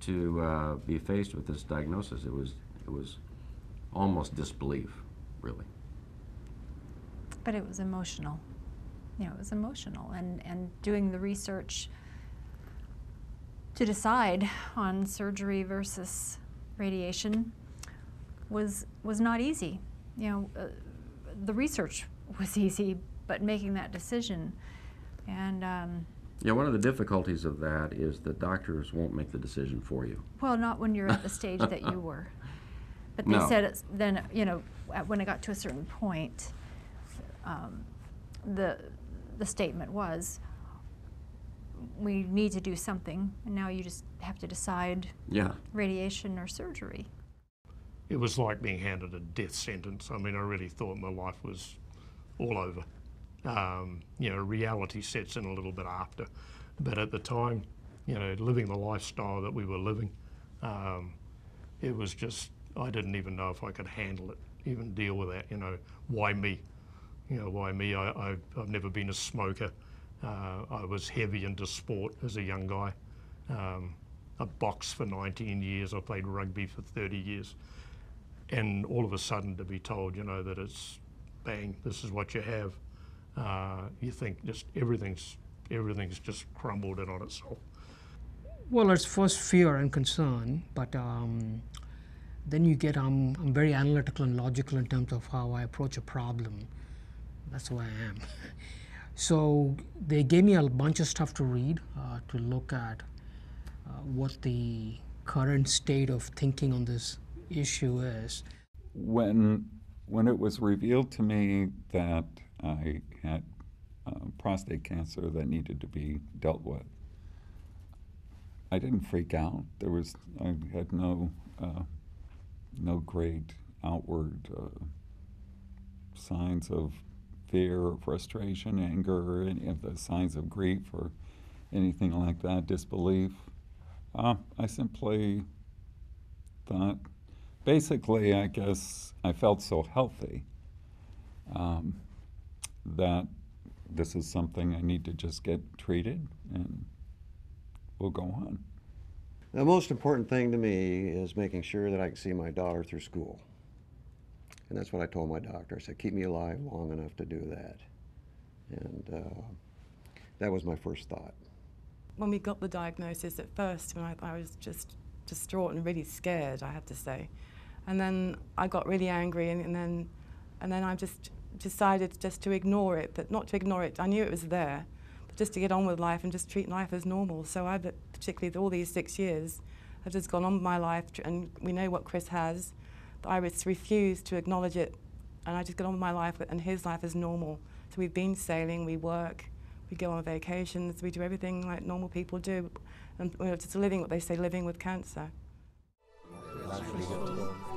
To be faced with this diagnosis, it was almost disbelief, really. But it was emotional. You know, it was emotional, and doing the research to decide on surgery versus radiation was not easy. You know, the research was easy, but making that decision, and yeah, one of the difficulties of that is that doctors won't make the decision for you. well, not when you're at the stage that you were. But they No. said it's then, you know, when it got to a certain point, the statement was, we need to do something, and now you just have to decide radiation or surgery. It was like being handed a death sentence. I mean, I really thought my life was all over. You know, reality sets in a little bit after. But at the time, you know, living the lifestyle that we were living, it was just, I didn't even know if I could handle it, even deal with that, you know, why me? You know, why me? I've never been a smoker. I was heavy into sport as a young guy. I boxed for 19 years, I played rugby for 30 years. And all of a sudden to be told, you know, that it's bang, this is what you have. You think just everything's just crumbled in on itself. Well, it's first fear and concern, but then you get, I'm very analytical and logical in terms of how I approach a problem. That's who I am. So they gave me a bunch of stuff to read, to look at what the current state of thinking on this issue is. When it was revealed to me that I had prostate cancer that needed to be dealt with, I didn't freak out. I had no great outward signs of fear or frustration, anger, or any of the signs of grief or anything like that, disbelief. I simply thought, basically, I guess I felt so healthy that this is something I need to just get treated and we'll go on. The most important thing to me is making sure that I can see my daughter through school. And that's what I told my doctor. I said, keep me alive long enough to do that. And that was my first thought. When we got the diagnosis at first, when I was just distraught and really scared, I have to say. And then I got really angry, and then I just decided just to ignore it, but not to ignore it. I knew it was there, but just to get on with life and just treat life as normal. So I, particularly all these 6 years, I've just gone on with my life, and we know what Chris has, but I just refused to acknowledge it, and I just got on with my life, and his life is normal. So we've been sailing, we work, we go on vacations, we do everything like normal people do, and just living what they say, living with cancer. That's pretty good.